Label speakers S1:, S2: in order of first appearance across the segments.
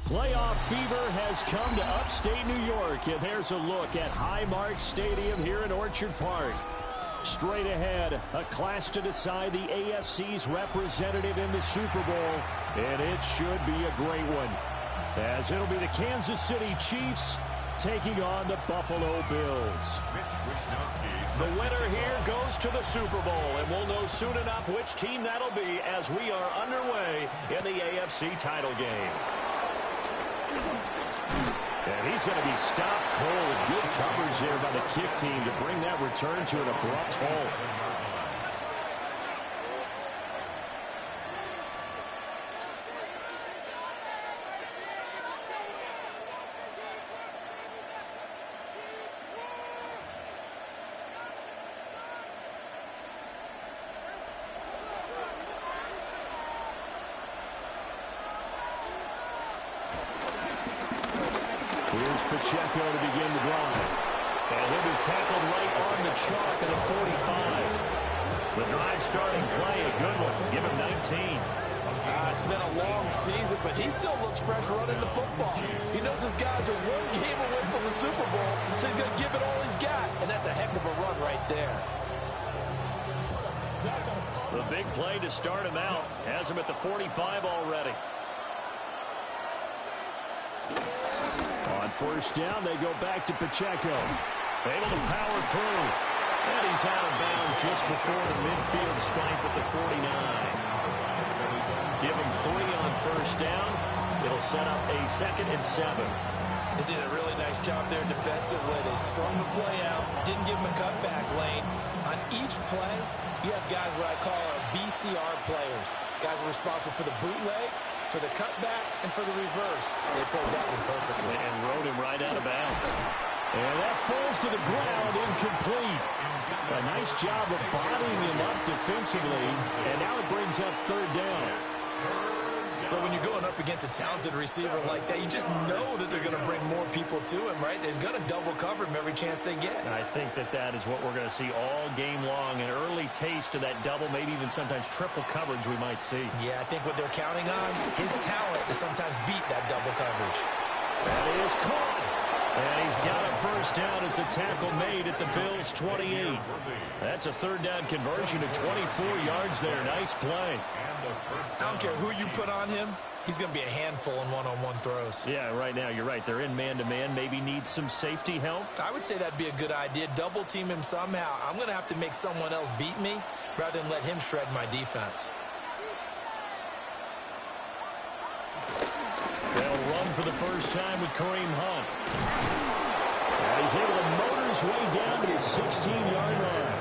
S1: Playoff fever has come to upstate New York, and there's a look at Highmark Stadium here in Orchard Park. Straight ahead, a clash to decide the AFC's representative in the Super Bowl, and it should be a great one, as it'll be the Kansas City Chiefs taking on the Buffalo Bills. The winner here goes to the Super Bowl, and we'll know soon enough which team that'll be as we are underway in the AFC title game. And he's going to be stopped cold. Good coverage there by the kick team to bring that return to an abrupt halt. Here's Pacheco to begin the drive. And he'll be tackled right on the chalk at a 45. The drive starting play, a good one. Give him 19.
S2: It's been a long season, but he still looks fresh running the football. He knows his guys are one game away from the Super Bowl, so he's going to give it all he's got. And that's a heck of a run right there.
S1: The big play to start him out has him at the 45 already. On first down, they go back to Pacheco. Able to power through. And he's out of bounds just before the midfield stripe at the 49. Give him 3 on first down. It'll set up a 2nd and 7.
S2: They did a really nice job there defensively. They strung the play out, didn't give him a cutback lane. On each play, you have guys what I call our BCR players. Guys are responsible for the bootleg, for the cutback, and for the reverse. They played that one perfectly.
S1: And rode him right out of bounds. And that falls to the ground, incomplete. A nice job of bodying him up defensively, and now it brings up 3rd down.
S2: But when you're going up against a talented receiver like that, you just know that they're going to bring more people to him, right? They're going to double cover him every chance they get.
S1: And I think that is what we're going to see all game long, an early taste of that double, maybe even sometimes triple coverage we might see.
S2: Yeah, I think what they're counting on, his talent to sometimes beat that double coverage.
S1: That is caught. And he's got a first down as a tackle made at the Bills' 28. That's a 3rd down conversion of 24 yards there. Nice play.
S2: I don't care who you put on him. He's going to be a handful in one-on-one throws.
S1: Yeah, right now, you're right. They're in man-to-man. Maybe need some safety help.
S2: I would say that'd be a good idea. Double team him somehow. I'm going to have to make someone else beat me rather than let him shred my defense.
S1: They'll run for the first time with Kareem Hunt. And he's able to motor his way down to his 16-yard line.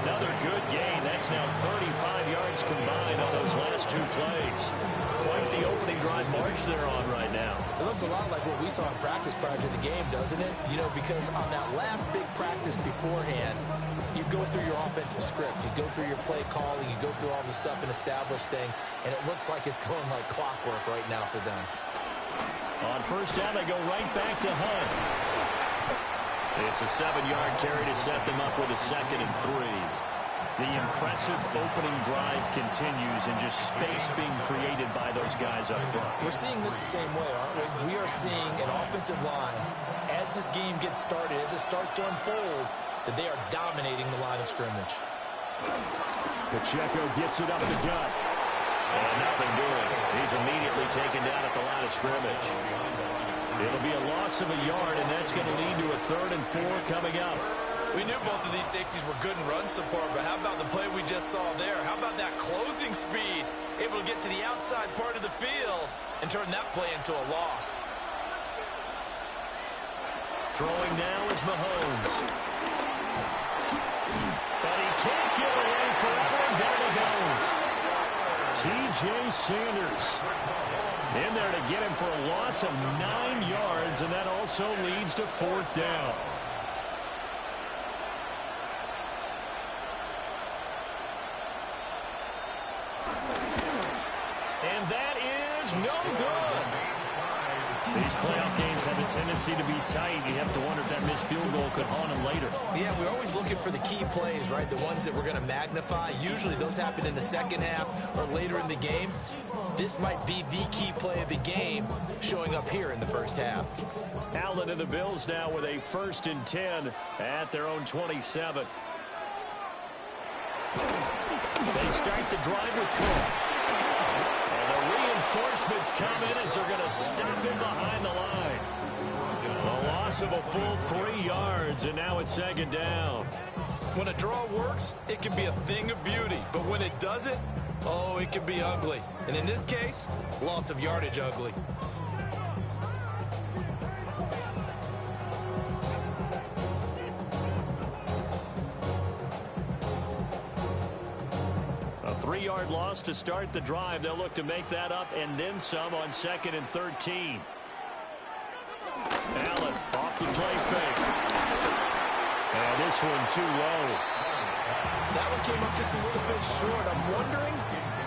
S1: Another good gain. That's now 35 yards combined on those last 2 plays. Quite the opening drive march they're on right now.
S2: It looks a lot like what we saw in practice prior to the game, doesn't it? You know, because on that last big practice beforehand, you go through your offensive script. You go through your play calling. You go through all the stuff and establish things. And it looks like it's going like clockwork right now for them.
S1: On first down, they go right back to Hunt. It's a 7-yard carry to set them up with a 2nd and 3. The impressive opening drive continues and just space being created by those guys up front.
S2: We're seeing this the same way, aren't we? We are seeing an offensive line, as this game gets started, as it starts to unfold, that they are dominating the line of scrimmage.
S1: Pacheco gets it up the gut. And nothing doing. He's immediately taken down at the line of scrimmage. It'll be a loss of a yard, and that's going to lead to a 3rd and 4 coming up.
S2: We knew both of these safeties were good in run support, but how about the play we just saw there? How about that closing speed? Able to get to the outside part of the field and turn that play into a loss.
S1: Throwing now is Mahomes. But he can't get away forever, and down he goes. T.J. Sanders in there to get him for a loss of 9 yards, and that also leads to 4th down. And that is no good. These playoff games have a tendency to be tight. You have to wonder if that missed field goal could haunt them later.
S2: Yeah, we're always looking for the key plays, right? The ones that we're going to magnify. Usually those happen in the second half or later in the game. This might be the key play of the game showing up here in the first half.
S1: Allen and the Bills now with a 1st and 10 at their own 27. They start the drive with Cook. And the reinforcements come in as they're going to stop him behind the line. A loss of a full 3 yards, and now it's 2nd down.
S2: When a draw works, it can be a thing of beauty. But when it doesn't, oh, it can be ugly. And in this case, loss of yardage ugly.
S1: A 3-yard loss to start the drive. They'll look to make that up and then some on 2nd and 13. Allen off the play fake. And this one too low.
S2: That one came up just a little bit short. I'm wondering,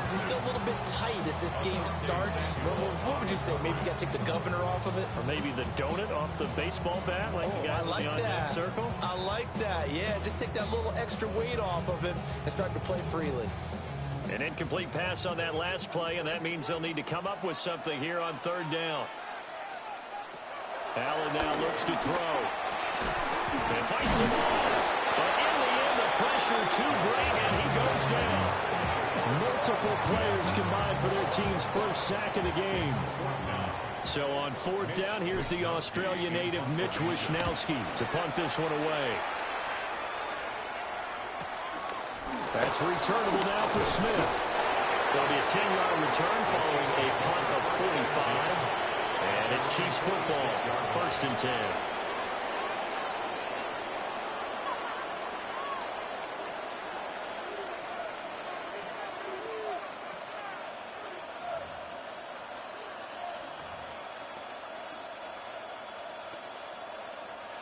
S2: is he still a little bit tight as this game starts? What would you say? Maybe he's got to take the governor off of it?
S1: Or maybe the donut off the baseball bat like the guys beyond that circle?
S2: I like that. Yeah, just take that little extra weight off of him and start to play freely.
S1: An incomplete pass on that last play, and that means they'll need to come up with something here on 3rd down. Allen now looks to throw. And fights him off. But in the end, the pressure too great, and he goes down. Multiple players combined for their team's first sack of the game. So on 4th down, here's the Australia native Mitch Wishnowsky to punt this one away. That's returnable now for Smith. There'll be a 10-yard return following a punt of 45. And it's Chiefs football, 1st and 10.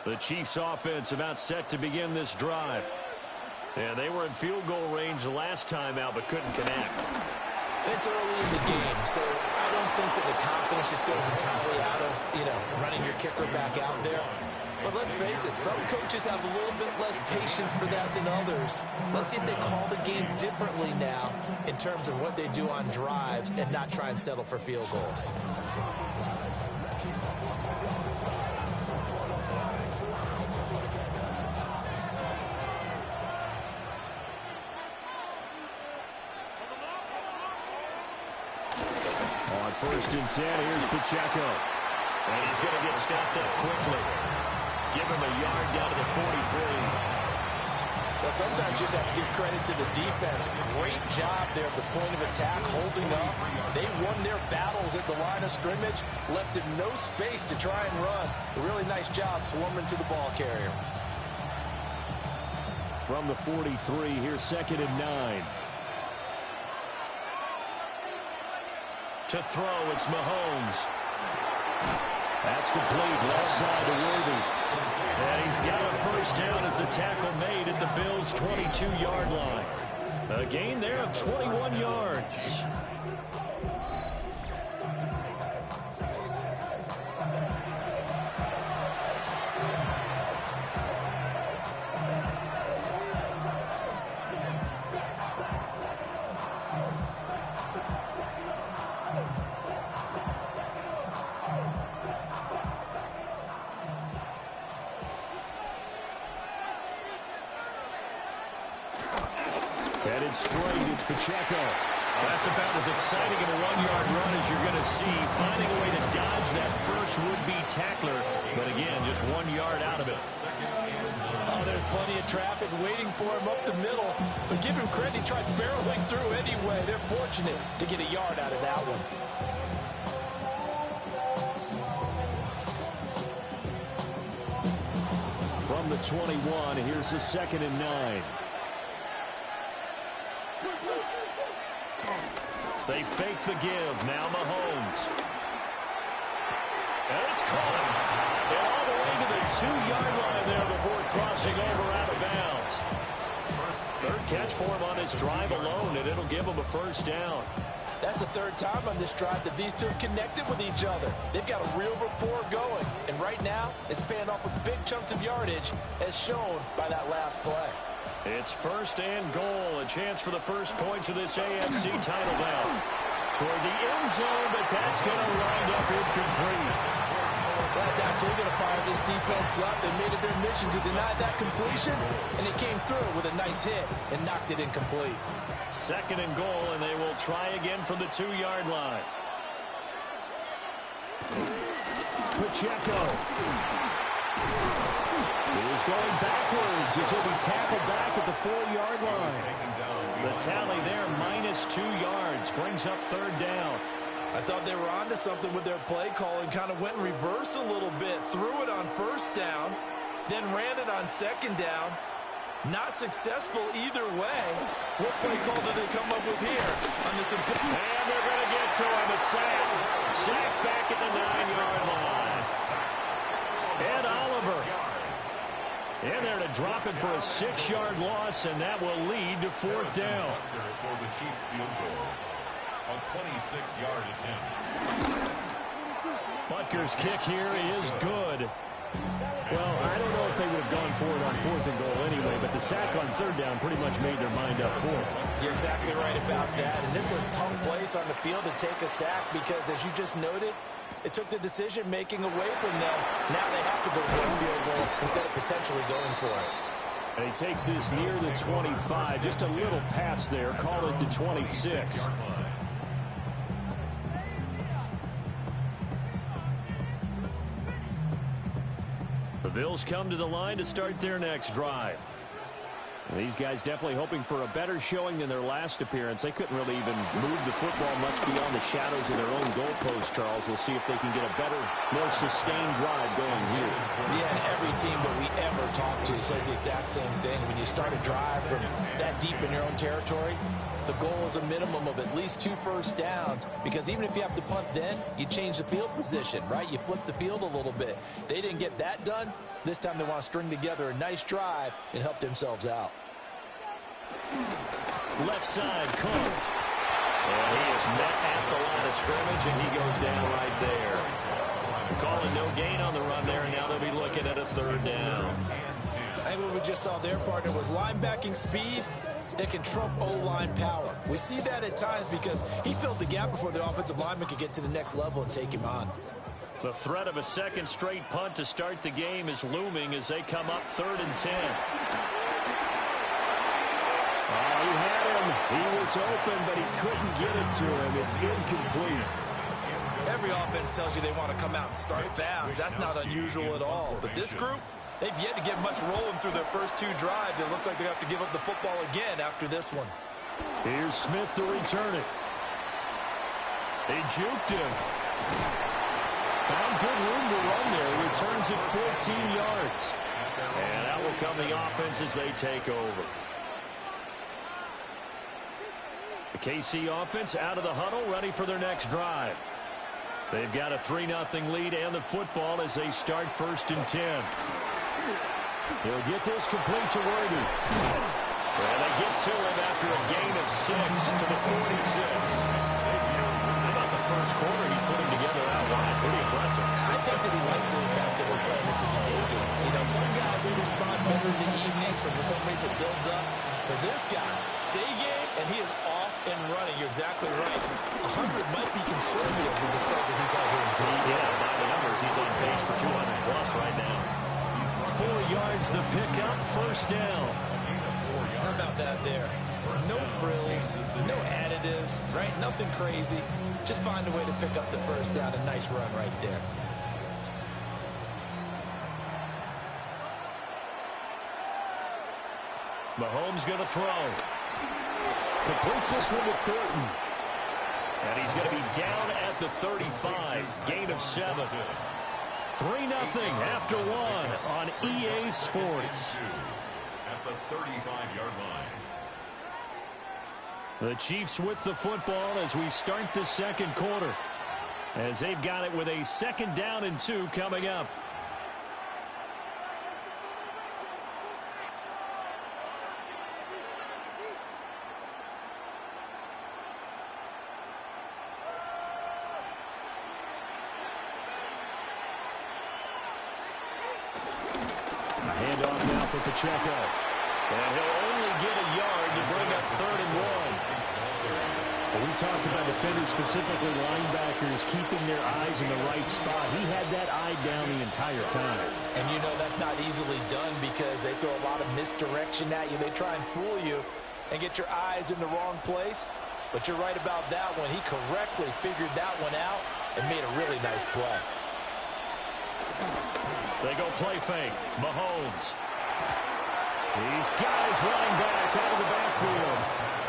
S1: The Chiefs offense about set to begin this drive. Yeah, they were in field goal range last time out, but couldn't connect.
S2: It's early in the game, so I don't think that the confidence just goes entirely out of, running your kicker back out there. But let's face it, some coaches have a little bit less patience for that than others. Let's see if they call the game differently now in terms of what they do on drives and not try and settle for field goals.
S1: On 1st and 10, here's Pacheco. And he's going to get stopped up quickly. Give him a yard down to the 43.
S2: Well, sometimes you just have to give credit to the defense. Great job there at the point of attack, holding up. They won their battles at the line of scrimmage, left him no space to try and run. A really nice job swarming to the ball carrier.
S1: From the 43, here's 2nd and 9. To throw, it's Mahomes. That's complete, left side to Worthy. And he's got a 1st down as the tackle made at the Bills' 22-yard line. A gain there of 21 yards. Headed straight, it's Pacheco. That's about as exciting of a 1-yard run as you're going to see. Finding a way to dodge that first would-be tackler. But again, just 1 yard out of it.
S2: Oh, there's plenty of traffic waiting for him up the middle. But give him credit, he tried barreling through anyway. They're fortunate to get a yard out of that one.
S1: From the 21, here's the 2nd and 9. They fake the give. Now Mahomes. And it's caught. And all the way to the 2-yard line there before crossing over out of bounds. 3rd catch for him on this drive alone, and it'll give him a 1st down.
S2: That's the third time on this drive that these two have connected with each other. They've got a real rapport going. And right now, it's paying off with big chunks of yardage, as shown by that last play.
S1: It's first and goal. A chance for the first points of this AFC title now. Toward the end zone, but that's going to wind up incomplete.
S2: That's absolutely going to fire this defense up. They made it their mission to deny that completion, and it came through with a nice hit and knocked it incomplete.
S1: Second and goal, and they will try again from the 2-yard line. Pacheco is going backwards as he'll be tackled back at the 4-yard line. The tally there, -2 yards, brings up third down.
S2: I thought they were onto something with their play call and kind of went in reverse a little bit. Threw it on first down, then ran it on second down. Not successful either way. What play call do they come up with here on this? And
S1: they're going to get to him. A sack. Sack back at the 9-yard line. Ed Oliver in there to drop it for a 6-yard loss, and that will lead to fourth down.
S3: For the Chiefs field goal. A 26-yard attempt.
S1: Butker's kick here is good. Well, I don't know if they would have gone for it on fourth and goal anyway, but the sack on third down pretty much made their mind up for it.
S2: You're exactly right about that. And this is a tough place on the field to take a sack because, as you just noted, it took the decision-making away from them. Now they have to go for a field goal instead of potentially going for it.
S1: And he takes this near the 25. Just a little pass there. Call it the 26. The Bills come to the line to start their next drive. And these guys definitely hoping for a better showing than their last appearance. They couldn't really even move the football much beyond the shadows of their own goalpost, Charles. We'll see if they can get a better, more sustained drive going here.
S2: Yeah, and every team that we ever talk to says the exact same thing. When you start a drive from that deep in your own territory, the goal is a minimum of at least 2 first downs, because even if you have to punt then, you change the field position, right? You flip the field a little bit. They didn't get that done. This time they want to string together a nice drive and help themselves out.
S1: Left side, Cook. And he is met at the line of scrimmage, and he goes down right there. Calling no gain on the run there, and now they'll be looking at a third down.
S2: I think what we just saw their partner was linebacking speed that can trump O-line power. We see that at times because he filled the gap before the offensive lineman could get to the next level and take him on.
S1: The threat of a second straight punt to start the game is looming as they come up 3rd and 10. Oh, he had him. He was open, but he couldn't get it to him. It's incomplete.
S2: Every offense tells you they want to come out and start fast. That's not unusual at all. But this group, they've yet to get much rolling through their first 2 drives. It looks like they have to give up the football again after this one.
S1: Here's Smith to return it. They juked him. Found good room to run there. Returns it 14 yards. And that will come the offense as they take over. The KC offense out of the huddle, ready for their next drive. They've got a 3-0 lead and the football as they start 1st and 10. He'll get this complete to Worthy. And they get to him after a gain of 6 to the 46. How about the first quarter he's putting together out wide? Pretty impressive.
S2: I think that he likes the fact that we're playing this as a day game. You know, some guys, they respond better in the evenings. For some reason, it builds up. For this guy, day game, and he is off and running. You're exactly right. 100 might be conservative with the start that he's had here in the first quarter.
S1: Yeah, by the numbers, he's on pace for 200 plus right now. 4 yards the pickup, 1st down.
S2: How about that there? No frills, no additives, right? Nothing crazy. Just find a way to pick up the 1st down. A nice run right there.
S1: Mahomes going to throw. Completes this one to Thornton. And he's going to be down at the 35. Gain of 7. 3-0 after 1 on EA Sports.
S3: At the 35-yard line.
S1: The Chiefs with the football as we start the 2nd quarter. As they've got it with a 2nd down and 2 coming up. Now for Pacheco. And he'll only get a yard to bring up 3rd and 1. Well, we talked about defenders, specifically linebackers, keeping their eyes in the right spot. He had that eye down the entire time.
S2: And you know that's not easily done because they throw a lot of misdirection at you. They try and fool you and get your eyes in the wrong place. But you're right about that one. He correctly figured that one out and made a really nice play.
S1: They go play fake. Mahomes. He's got his running back out of the backfield.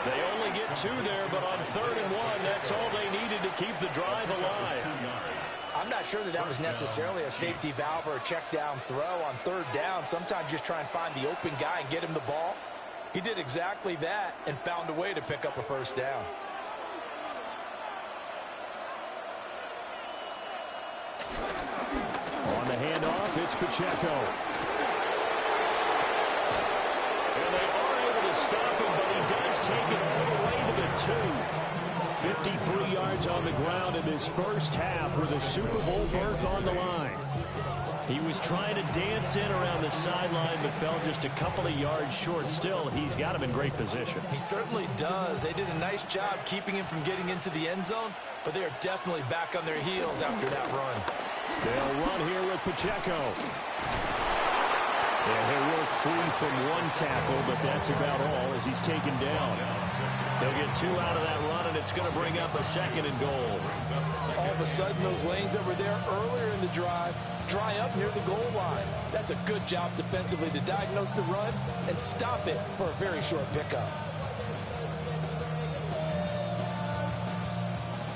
S1: They only get 2 there, but on 3rd and 1, that's all they needed to keep the drive alive.
S2: I'm not sure that was necessarily a safety valve or a check down throw on 3rd down. Sometimes just try and find the open guy and get him the ball. He did exactly that and found a way to pick up a 1st down.
S1: On the handoff, it's Pacheco. And they are able to stop him, but he does take it all the way to the 2. 53 yards on the ground in his first half with a Super Bowl berth on the line. He was trying to dance in around the sideline, but fell just a couple of yards short. Still, he's got him in great position.
S2: He certainly does. They did a nice job keeping him from getting into the end zone, but they are definitely back on their heels after that run.
S1: They'll run here with Pacheco. And he'll work free from one tackle, but that's about all as he's taken down. He'll get 2 out of that run, and it's going to bring up a 2nd and goal.
S2: All of a sudden, those lanes that were there earlier in the drive dry up near the goal line. That's a good job defensively to diagnose the run and stop it for a very short pickup.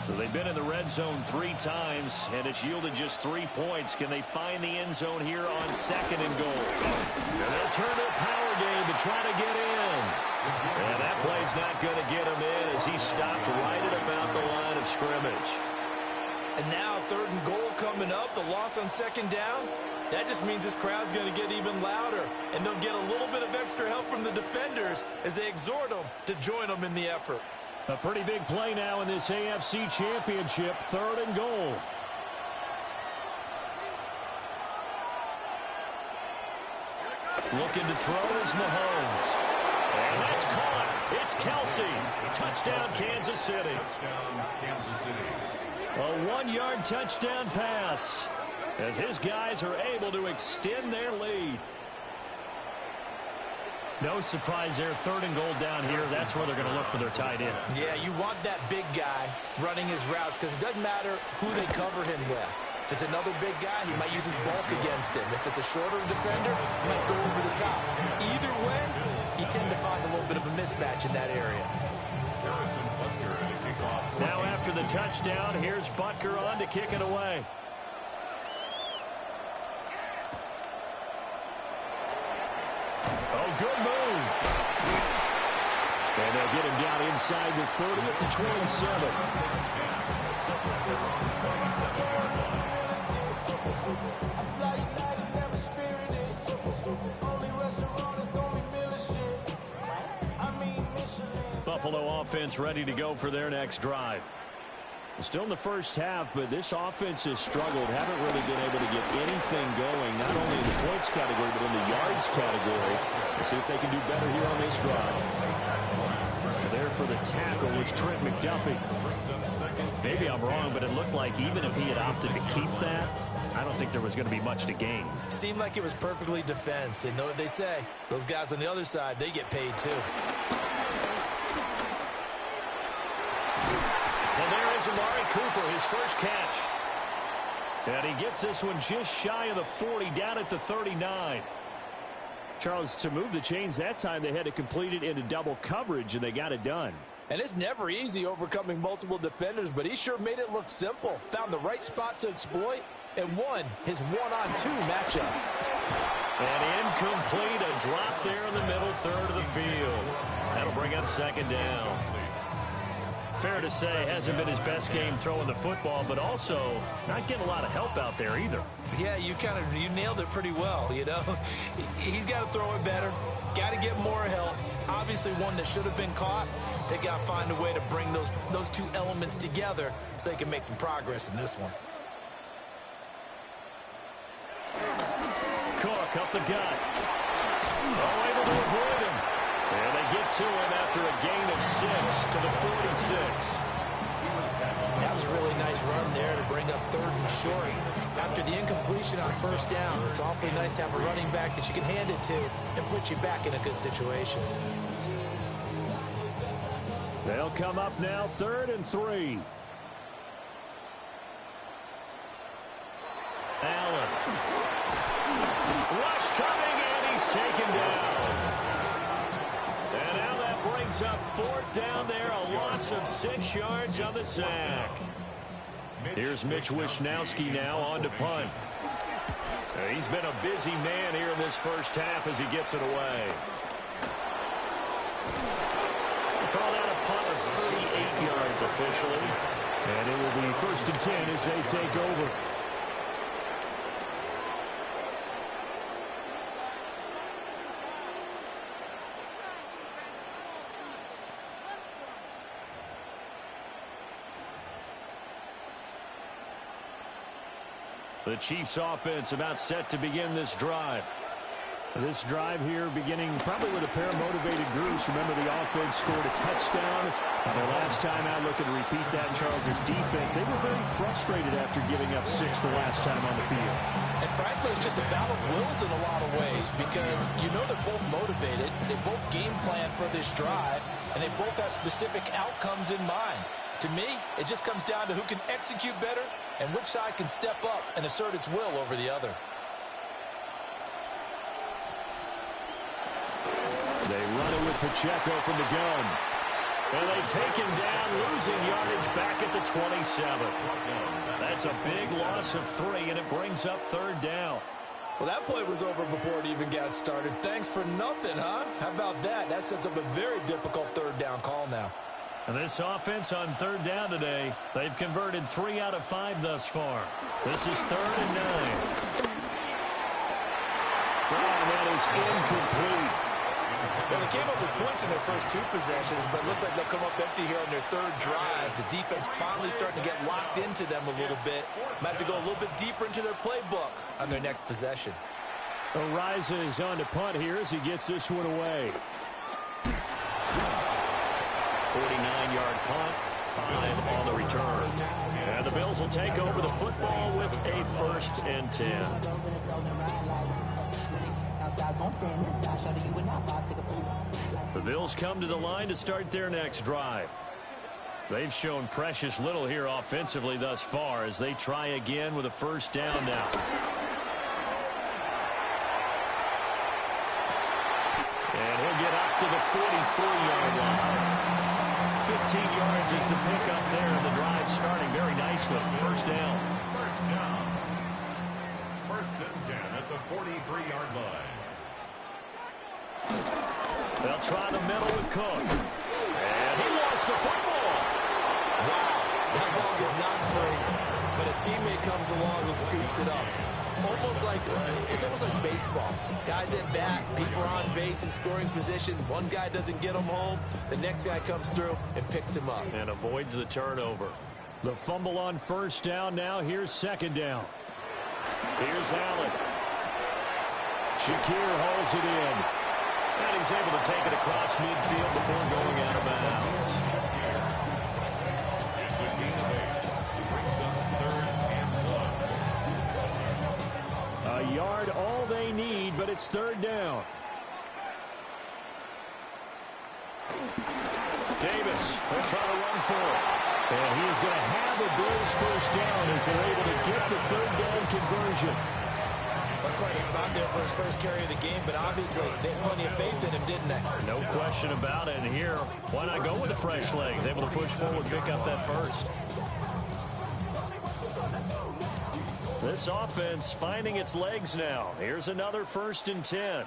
S1: So they've been in the red zone 3 times, and it's yielded just 3 points. Can they find the end zone here on 2nd and goal? And they'll turn to a power game to try to get in. And that play's not going to get him in as he stopped right at about the line of scrimmage.
S2: And now 3rd and goal coming up, the loss on 2nd down. That just means this crowd's going to get even louder, and they'll get a little bit of extra help from the defenders as they exhort them to join them in the effort.
S1: A pretty big play now in this AFC Championship, 3rd and goal. Looking to throw is Mahomes. And that's caught. It's Kelce. Touchdown, Kansas City.
S3: Touchdown, Kansas City.
S1: A 1-yard touchdown pass as his guys are able to extend their lead. No surprise there. 3rd and goal down here. That's where they're going to look for their tight end.
S2: Yeah, you want that big guy running his routes because it doesn't matter who they cover him with. If it's another big guy, he might use his bulk against him. If it's a shorter defender, he might go over the top. Either way, you tend to find a little bit of a mismatch in that area.
S3: Harrison Butker to kick off.
S1: Now after the touchdown, here's Butker on to kick it away. Oh, good move. And they'll get him down inside the 30 at the 27. Buffalo offense ready to go for their next drive. Still in the first half, but this offense has struggled. Haven't really been able to get anything going, not only in the points category, but in the yards category. We'll see if they can do better here on this drive. There for the tackle was Trent McDuffie. Maybe I'm wrong, but it looked like even if he had opted to keep that, I don't think there was going to be much to gain.
S2: Seemed like it was perfectly defense. And know what they say? Those guys on the other side, they get paid too.
S1: Amari Cooper, his first catch. And he gets this one just shy of the 40, down at the 39. Charles, to move the chains that time, they had to complete it into double coverage, and they got it done.
S2: And it's never easy overcoming multiple defenders, but he sure made it look simple. Found the right spot to exploit and won his one-on-two matchup.
S1: And incomplete, a drop there in the middle third of the field. That'll bring up 2nd down. Fair to say, hasn't been his best game throwing the football, but also not getting a lot of help out there either.
S2: Yeah, you nailed it pretty well, you know. He's got to throw it better, got to get more help. Obviously one that should have been caught. They got to find a way to bring those two elements together so they can make some progress in this one.
S1: Cook up the gut. Oh, able to avoid him. And they get to him after a gain of 6 to the 46.
S2: That was a really nice run there to bring up 3rd and short. After the incompletion on 1st down, it's awfully nice to have a running back that you can hand it to and put you back in a good situation.
S1: They'll come up now 3rd and 3. Allen. Rush coming, and he's taken down. And now that brings up 4th down there, a loss of 6 yards on the sack. Here's Mitch Wishnowsky now on to punt. He's been a busy man here in this first half as he gets it away. Called out a punt of 38 yards officially. And it will be 1st and 10 as they take over. The Chiefs offense about set to begin this drive. This drive here beginning probably with a pair of motivated groups. Remember, the offense scored a touchdown. The last time out, looking to repeat that, Charles' defense, they were very frustrated after giving up 6 the last time on the field.
S2: And frankly, it's just a battle of wills in a lot of ways because you know they're both motivated. They both game plan for this drive, and they both have specific outcomes in mind. To me, it just comes down to who can execute better and which side can step up and assert its will over the other.
S1: They run it with Pacheco from the gun. And they take him down, losing yardage back at the 27. That's a big loss of 3, and it brings up 3rd down.
S2: Well, that play was over before it even got started. Thanks for nothing, huh? How about that? That sets up a very difficult 3rd down call now.
S1: And this offense on 3rd down today, they've converted 3 out of 5 thus far. This is 3rd and 9. And that is incomplete.
S2: Well, they came up with points in their first 2 possessions, but it looks like they'll come up empty here on their 3rd drive. The defense finally starting to get locked into them a little bit. Might have to go a little bit deeper into their playbook on their next possession.
S1: Ariza is on to punt here as he gets this one away. 49-yard punt, 5 on the return. And the Bills will take over the football with a 1st and 10. The Bills come to the line to start their next drive. They've shown precious little here offensively thus far as they try again with a 1st down now. And he'll get up to the 43-yard line. 15 yards is the pickup there, and the drive starting very nicely. 1st down.
S3: 1st and 10 at the 43-yard line.
S1: They'll try the middle with Cook. And he lost the football.
S2: Wow, that ball is not free, but a teammate comes along and scoops it up. It's almost like baseball. Guys at bat, people are on base in scoring position. One guy doesn't get him home. The next guy comes through and picks him up.
S1: And avoids the turnover. The fumble on 1st down now. Here's 2nd down. Here's Allen. Shakir holds it in. And he's able to take it across midfield before going out of bounds.
S3: It's a gain of 8. Brings up 3rd and 1.
S1: A yard all they need, but it's 3rd down. Davis will try to run for it. And he is going to have the Bills 1st down as they're able to get the 3rd down conversion.
S2: That's quite a spot there for his first carry of the game, but obviously they had plenty of faith in him, didn't they?
S1: No question about it. And here, why not go with the fresh legs? Able to push forward, pick up that 1st. This offense finding its legs now. Here's another 1st and 10.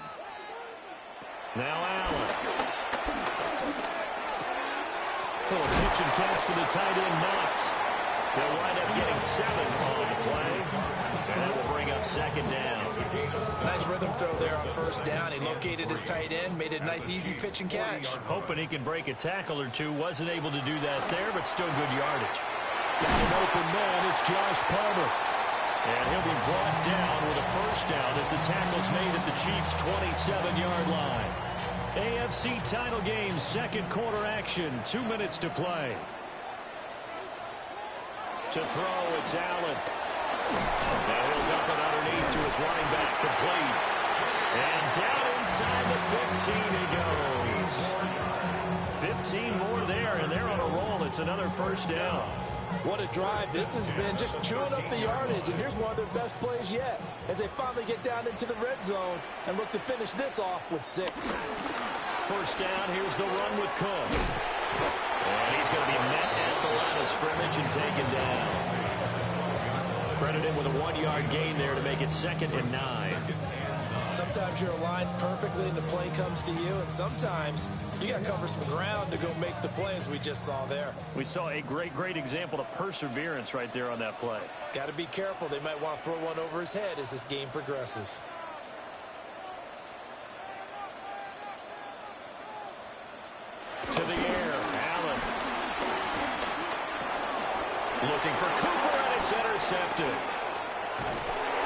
S1: Now Allen. Oh, pitch and catch to the tight end, Knox. They'll wind up getting 7 on the play. And that will bring up 2nd down.
S2: Nice rhythm throw there on 1st down. He located his tight end, made it a nice easy pitch and catch.
S1: Hoping he can break a tackle or two. Wasn't able to do that there, but still good yardage. Got an open man. It's Josh Palmer. And he'll be brought down with a first down as the tackle's made at the Chiefs' 27-yard line. AFC title game, second quarter action, 2 minutes to play. To throw, it's Allen. Now he'll dump it underneath to his running back, complete. And down inside the 15 he goes. 15 more there, and they're on a roll. It's another first down.
S2: What a drive this has been, just chewing up the yardage. And here's one of their best plays yet as they finally get down into the red zone and look to finish this off with 6.
S1: First down, here's the run with Cook. And he's going to be met at the line of scrimmage and taken down. Credit him with a 1-yard gain there to make it 2nd and 9.
S2: Sometimes you're aligned perfectly and the play comes to you, and sometimes you got to cover some ground to go make the play, as we just saw there.
S1: We saw a great example of perseverance right there on that play.
S2: Got to be careful. They might want to throw one over his head as this game progresses.
S1: To the air, Allen. Looking for Cooper, and it's intercepted.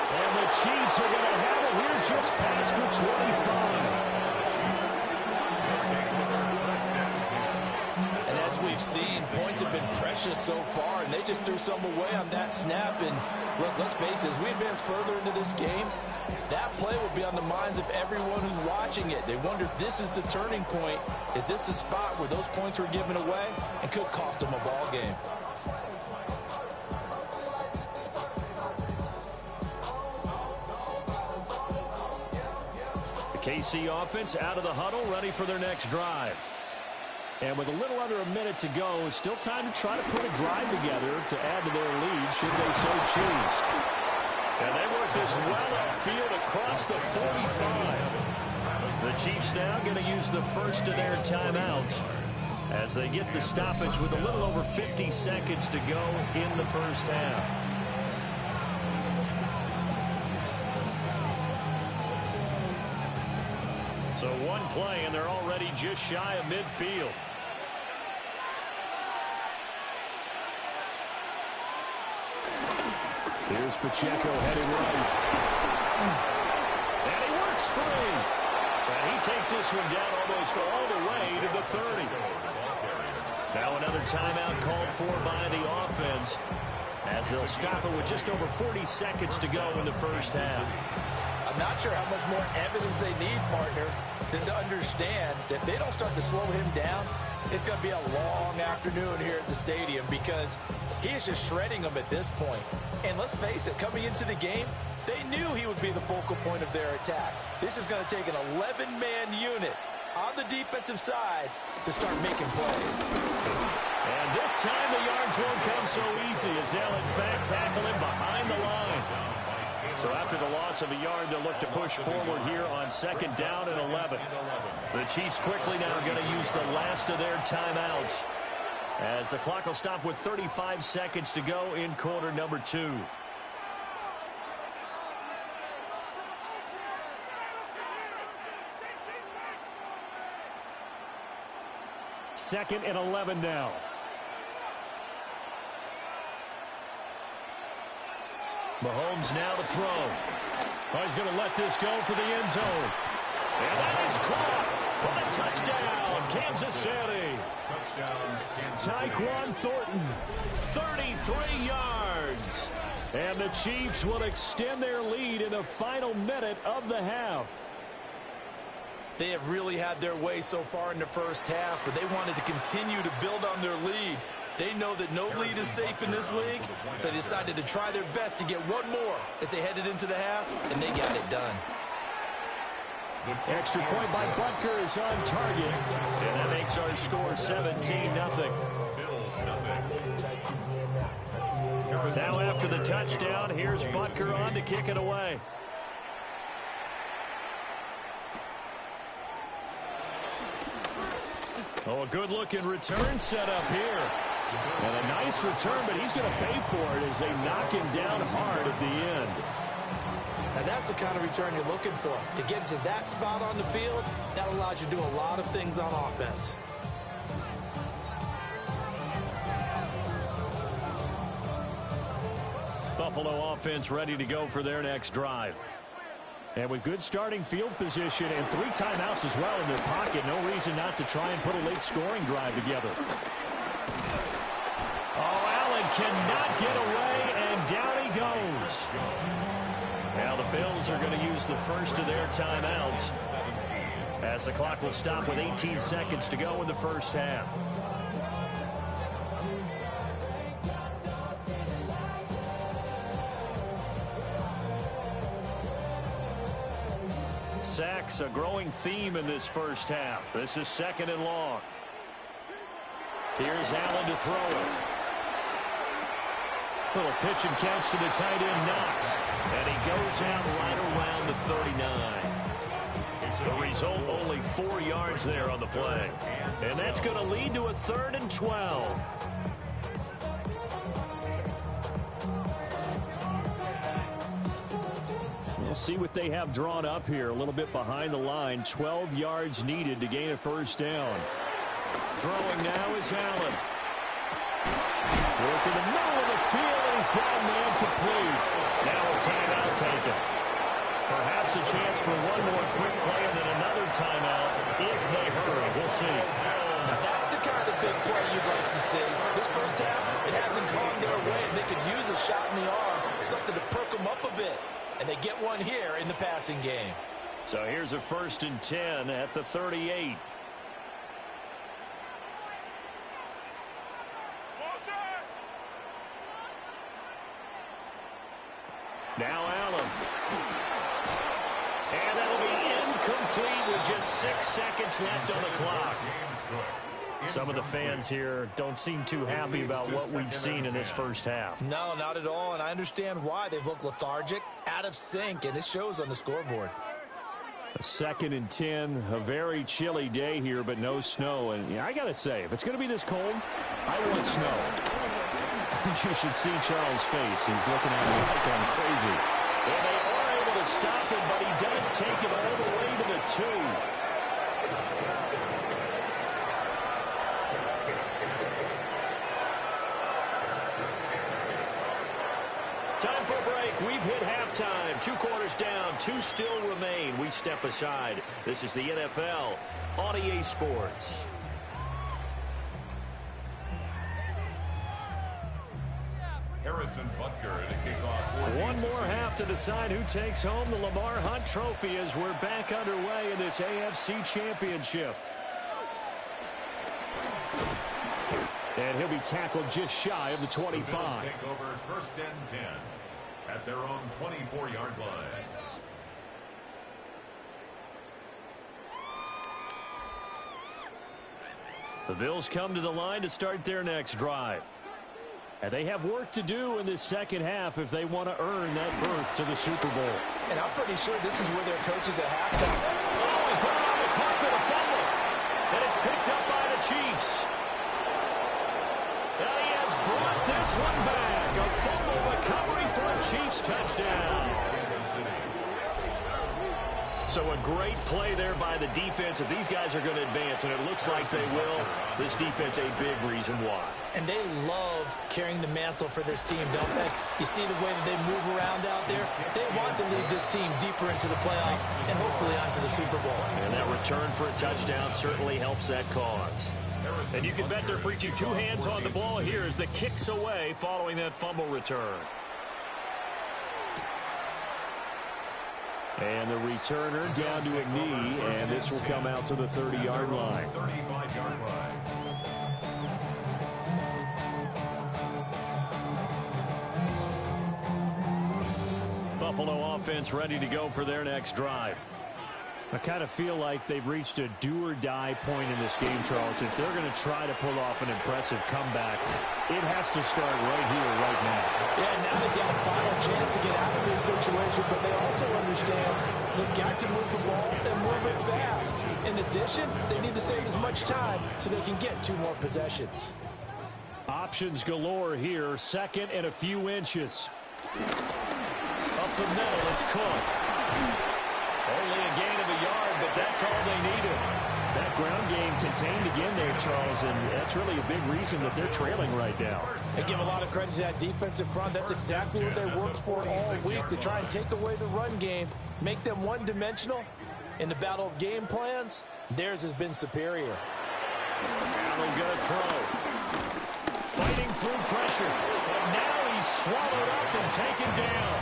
S1: And the Chiefs are going to have it here just past the 25.
S2: And as we've seen, points have been precious so far, and they just threw some away on that snap. And look, let's face it, as we advance further into this game, that play will be on the minds of everyone who's watching it. They wonder if this is the turning point. Is this the spot where those points were given away and could cost them a ball game?
S1: KC offense out of the huddle, ready for their next drive. And with a little under a minute to go, still time to try to put a drive together to add to their lead, should they so choose. And they work this well upfield across the 45. The Chiefs now going to use the first of their timeouts as they get the stoppage with a little over 50 seconds to go in the first half. So one play, and they're already just shy of midfield. Here's Pacheco heading right. And he works free. And he takes this one down almost all the way to the 30. Now another timeout called for by the offense as they'll stop it with just over 40 seconds to go in the first half.
S2: I'm not sure how much more evidence they need, partner, than to understand that if they don't start to slow him down, it's going to be a long afternoon here at the stadium because he is just shredding them at this point. And let's face it, coming into the game, they knew he would be the focal point of their attack. This is going to take an 11-man unit on the defensive side to start making plays.
S1: And this time the yards won't come so easy as they'll, in fact, tackle him behind the line. So after the loss of a yard, they'll look to push forward here on 2nd down and 11. The Chiefs quickly now going to use the last of their timeouts as the clock will stop with 35 seconds to go in quarter number 2. Second and 11 now. Mahomes now to throw. Oh, he's going to let this go for the end zone. And that is caught for a touchdown, Kansas City. Tyquan Thornton, 33 yards. And the Chiefs will extend their lead in the final minute of the half.
S2: They have really had their way so far in the first half, but they wanted to continue to build on their lead. They know that no lead is safe in this league, so they decided to try their best to get one more as they headed into the half, and they got it done.
S1: Extra point by Butker is on target, and that makes our score 17-0. Now after the touchdown, here's Butker on to kick it away. Oh, a good-looking return set up here. And a nice return, but he's going to pay for it as they knock him down hard at the end.
S2: And that's the kind of return you're looking for. To get to that spot on the field, that allows you to do a lot of things on offense.
S1: Buffalo Buffalo offense ready to go for their next drive. And with good starting field position and 3 timeouts as well in their pocket, no reason not to try and put a late scoring drive together. Oh, Allen cannot get away, and down he goes. Now the Bills are going to use the first of their timeouts as the clock will stop with 18 seconds to go in the first half. Sacks, a growing theme in this first half. This is 2nd and long. Here's Allen to throw it. Little pitch and catch to the tight end, Knox. And he goes out right around the 39. The result, only 4 yards there on the play. And that's going to lead to a 3rd and 12. We'll see what they have drawn up here. A little bit behind the line. 12 yards needed to gain a first down. Throwing now is Allen. Work in the middle of the field, and he's got a man complete. Now a timeout taken. Perhaps a chance for one more quick play and then another timeout if they hurry. We'll see.
S2: Now that's the kind of big play you'd like to see. This first half, it hasn't gone their way, and they could use a shot in the arm, something to perk them up a bit. And they get one here in the passing game.
S1: So here's a 1st and 10 at the 38. Now Allen. And that'll be incomplete with just 6 seconds left on the clock. Some of the fans here don't seem too happy about what we've seen in this first half.
S2: No, not at all, and I understand why. They've looked lethargic, out of sync, and it shows on the scoreboard.
S1: A 2nd and 10, a very chilly day here, but no snow. And yeah, I got to say, if it's going to be this cold, I want snow. You should see Charles' face. He's looking at me like I'm crazy. And they are able to stop him, but he does take it all the way to the 2. Time for a break. We've hit halftime. 2 quarters down. 2 still remain. We step aside. This is the NFL on EA Sports.
S3: Harrison Butker at a kickoff.
S1: One more half to decide who takes home the Lamar Hunt Trophy as we're back underway in this AFC Championship. And he'll be tackled just shy of the 25.
S3: The Bills take over 1st and 10 at their own 24-yard line.
S1: The Bills come to the line to start their next drive. And they have work to do in this second half if they want to earn that berth to the Super Bowl.
S2: And I'm pretty sure this is where their coach is at halftime.
S1: Oh, he put it on the carpet, a fumble. And it's picked up by the Chiefs. And he has brought this one back. A fumble recovery for a Chiefs touchdown. So a great play there by the defense. If these guys are going to advance, and it looks like they will, this defense a big reason why.
S2: And they love carrying the mantle for this team, don't they? You see the way that they move around out there? They want to lead this team deeper into the playoffs and hopefully onto the Super Bowl.
S1: And that return for a touchdown certainly helps that cause. And you can bet they're preaching 2 hands on the ball here as the kicks away following that fumble return. And the returner down to a knee, and this will come out to the 30-yard line.
S3: 35-yard line.
S1: Buffalo offense ready to go for their next drive. I kind of feel like they've reached a do-or-die point in this game, Charles. If they're going to try to pull off an impressive comeback, it has to start right here, right now.
S2: Yeah, now they've got a final chance to get out of this situation, but they also understand they've got to move the ball and move it fast. In addition, they need to save as much time so they can get 2 more possessions.
S1: Options galore here, 2nd and a few inches. Up the middle, it's Cook. Only a gain of a yard, but that's all they needed. That ground game contained again there, Charles, and that's really a big reason that they're trailing right now.
S2: I give a lot of credit to that defensive front. That's exactly what they worked for all week, to try and take away the run game, make them one-dimensional. In the battle of game plans, theirs has been superior.
S1: Allen going to throw. Fighting through pressure. And now he's swallowed up and taken down.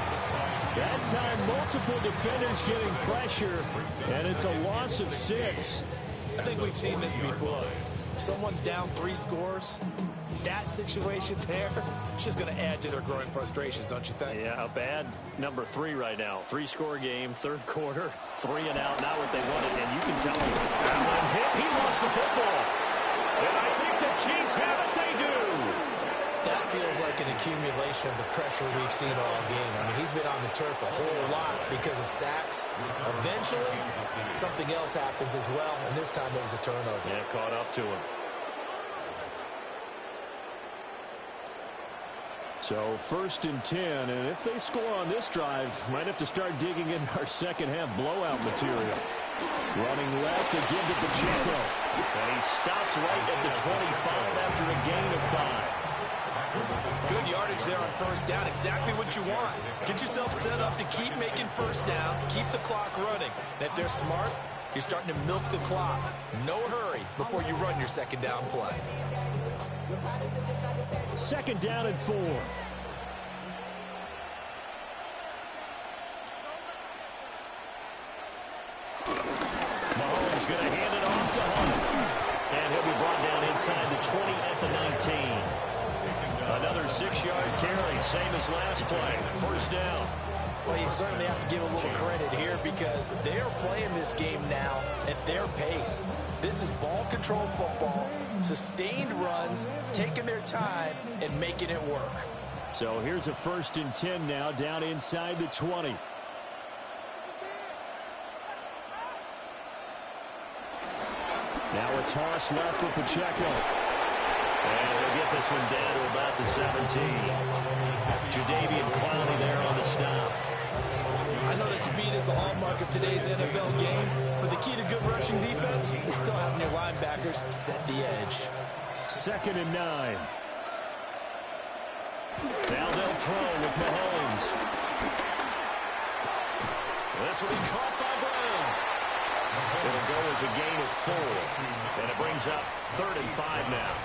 S1: That time, multiple defenders getting pressure, and it's a loss of 6.
S2: I think we've seen this before. Someone's down 3 scores. That situation there, it's just going to add to their growing frustrations, don't you think?
S1: Yeah, a bad number 3 right now. 3-score game, third quarter, 3 and out, not what they wanted, and you can tell him. Allen hit, he lost the football. And I think the Chiefs have it, they do.
S2: That feels like an accumulation of the pressure we've seen all game. I mean, he's been on the turf a whole lot because of sacks. Eventually, something else happens as well, and this time it was a turnover.
S1: Yeah, caught up to him. So 1st and 10, and if they score on this drive, might have to start digging in our second half blowout material. Running left to give to Pacheco. And he stopped right at the 25 after a gain of 5.
S2: Good yardage there on first down. Exactly what you want. Get yourself set up to keep making first downs, keep the clock running. And if they're smart, you're starting to milk the clock. No hurry before you run your second down play.
S1: 2nd down and 4. Mahomes going to hand it off to Hunt. And he'll be brought down inside the 20 at the 19. Another 6-yard carry, same as last play. First down.
S2: Well, you certainly have to give a little credit here because they're playing this game now at their pace. This is ball control football, sustained runs, taking their time, and making it work.
S1: So here's a 1st and 10 now, down inside the 20. Now a toss left for Pacheco. And he'll get this one down to about the 17. Jadeveon Clowney there on the stop.
S2: I know that speed is the hallmark of today's NFL game, but the key to good rushing defense is still having your linebackers set the edge.
S1: 2nd and 9. Now they'll throw with Mahomes. This will be caught by Brown. It'll go as a gain of 4. And it brings up 3rd and 5 now.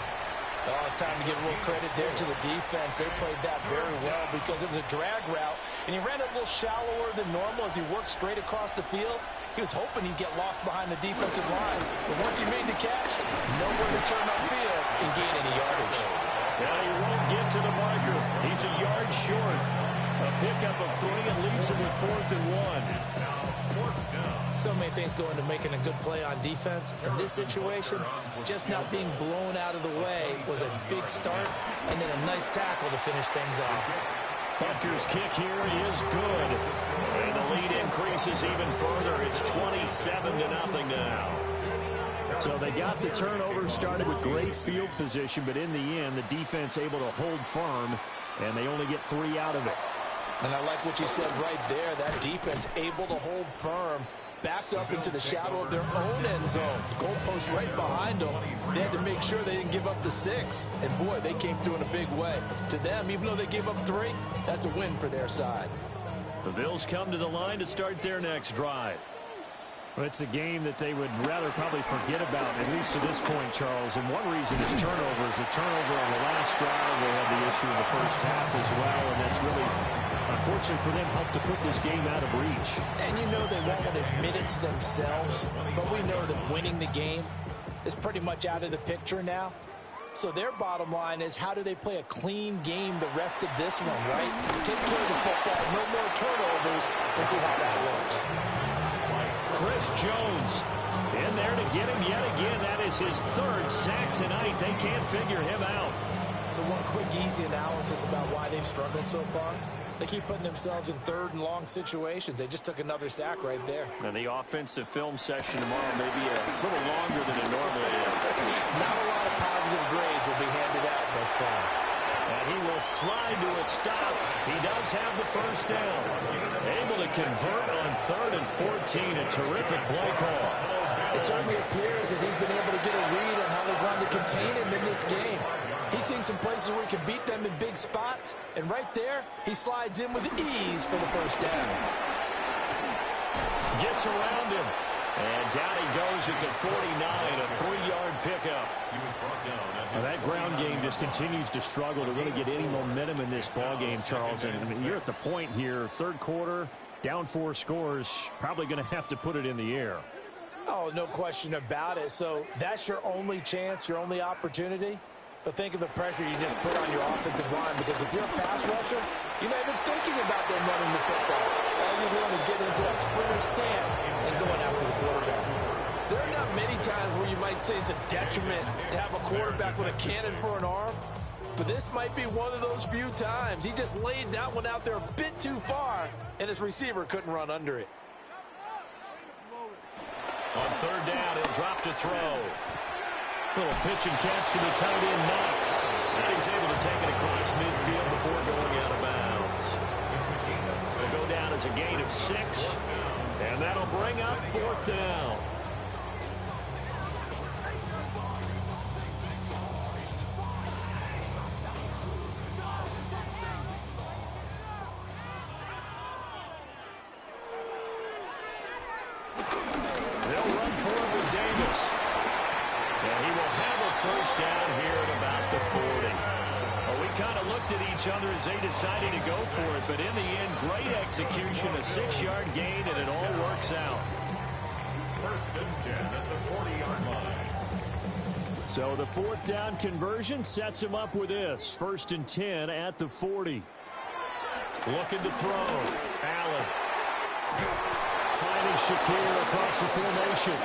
S2: Oh, it's time to give a little credit there to the defense. They played that very well because it was a drag route, and he ran it a little shallower than normal as he worked straight across the field. He was hoping he'd get lost behind the defensive line, but once he made the catch, nowhere to turn upfield and gain any yardage.
S1: Now he won't get to the marker. He's a yard short. A pickup of 3 and leaves him with 4th and 1.
S2: So many things go into making a good play on defense. In this situation, just not being blown out of the way was a big start, and then a nice tackle to finish things off.
S1: Butker's kick here is good. And the lead increases even further. It's 27-0 now. So they got the turnover, started with great field position, but in the end, the defense able to hold firm, and they only get 3 out of it.
S2: And I like what you said right there. That defense able to hold firm, backed up into the shadow of their own end zone. The goalpost right behind them. They had to make sure they didn't give up the 6. And, boy, they came through in a big way. To them, even though they gave up 3, that's a win for their side.
S1: The Bills come to the line to start their next drive. Well, it's a game that they would rather probably forget about, at least to this point, Charles. And one reason is turnovers. A turnover on the last drive. They had the issue in the first half as well, and that's really, unfortunately for them, helped to put this game out of reach.
S2: And you know they won't admit it to themselves, but we know that winning the game is pretty much out of the picture now. So their bottom line is, how do they play a clean game the rest of this one, right? Take care of the football, no more turnovers, and see how that works.
S1: Chris Jones in there to get him yet again. That is his 3rd sack tonight. They can't figure him out.
S2: So one quick, easy analysis about why they've struggled so far. They keep putting themselves in 3rd and long situations. They just took another sack right there.
S1: And the offensive film session tomorrow may be a little longer than it normally is.
S2: Not a lot of positive grades will be handed out thus far.
S1: And he will slide to a stop. He does have the first down. Able to convert on 3rd and 14. A terrific play call.
S2: It certainly appears that he's been able to get a read on how they're going to contain him in this game. He's seen some places where he can beat them in big spots, and right there, he slides in with ease for the first down.
S1: Gets around him, and down he goes at the 49, a 3-yard pickup.
S3: He was brought down.
S1: That ground game just continues to struggle to really get any momentum in this ball game, Charles. And you're at the point here, third quarter, down 4 scores, probably going to have to put it in the air.
S2: Oh, no question about it. So that's your only chance, your only opportunity. But think of the pressure you just put on your offensive line, because if you're a pass rusher, you're not even thinking about them running the football. All you're doing is getting into that sprinter stance and going after the quarterback. There are not many times where you might say it's a detriment to have a quarterback with a cannon for an arm, but this might be one of those few times. He just laid that one out there a bit too far, and his receiver couldn't run under it.
S1: On third down, he'll drop to throw. Little pitch and catch to the tight end, Knox. And he's able to take it across midfield before going out of bounds. It'll go down as a gain of 6, and that'll bring up 4th down. They'll run for it with Davis. And he will have a first down here at about the 40. Well, we kind of looked at each other as they decided to go for it, but in the end, great execution, a 6-yard gain, and it all works out.
S3: First and 10 at the 40-yard line.
S1: So the 4th down conversion sets him up with this. 1st and 10 at the 40. Looking to throw. Allen. Finding Shakir across the formation.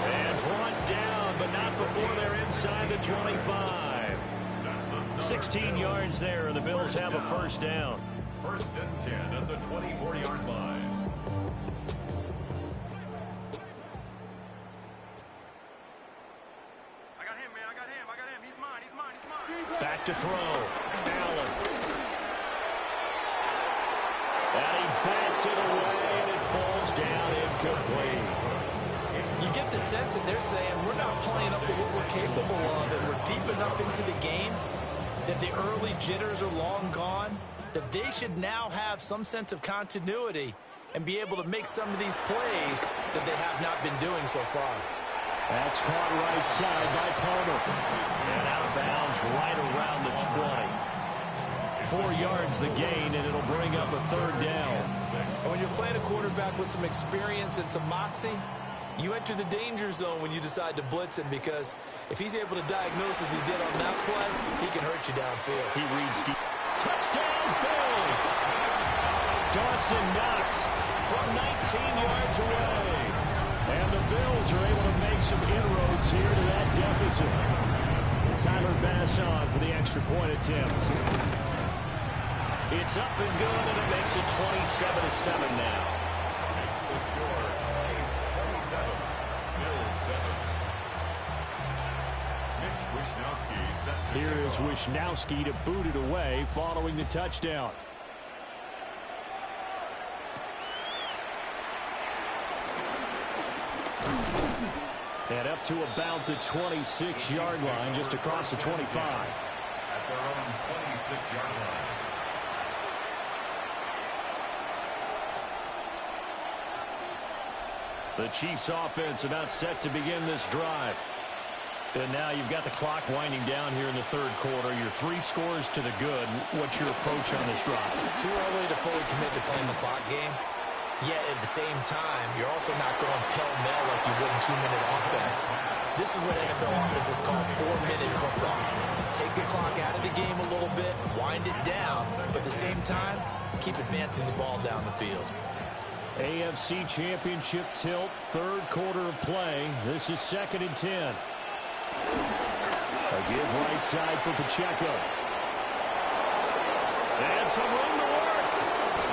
S1: And brought down, but not before they're inside the 25. 16 yards there, and the Bills have a first down.
S3: First and 10 at the 24-yard line.
S4: I got him, man. I got him. He's mine.
S1: Back to throw. Allen. And he bats it away, and it falls down incomplete.
S2: You get the sense that they're saying we're not playing up to what we're capable of, and we're deep enough into the game that the early jitters are long gone, that they should now have some sense of continuity and be able to make some of these plays that they have not been doing so far.
S1: That's caught right side by Palmer. And out of bounds right around the 20. 4 yards the gain, and it'll bring up a third down.
S2: And when you're playing a quarterback with some experience and some moxie, you enter the danger zone when you decide to blitz him, because if he's able to diagnose as he did on that play, he can hurt you downfield.
S1: He reads deep. Touchdown, Bills! Dawson Knox from 19 yards away. And the Bills are able to make some inroads here to that deficit. Tyler Bass on for the extra point attempt. It's up and good, and it makes it 27-7 now.
S3: Makes the score. Chiefs 27, Bills 7. Mitch Wishnowsky set to
S1: Here is Wishnowsky to boot it away following the touchdown. And up to about the 26-yard line, just across the 25.
S3: at their own 26-yard line.
S1: The Chiefs offense about set to begin this drive. And now you've got the clock winding down here in the third quarter. Your 3 scores to the good. What's your approach on this drive?
S2: Too early to fully commit to playing the clock game. Yet at the same time, you're also not going pell-mell like you would in 2-minute offense. This is what NFL offenses call 4-minute football. Take the clock out of the game a little bit, wind it down, but at the same time, keep advancing the ball down the field.
S1: AFC Championship tilt, third quarter of play. This is 2nd and 10. A give right side for Pacheco. And some room to work.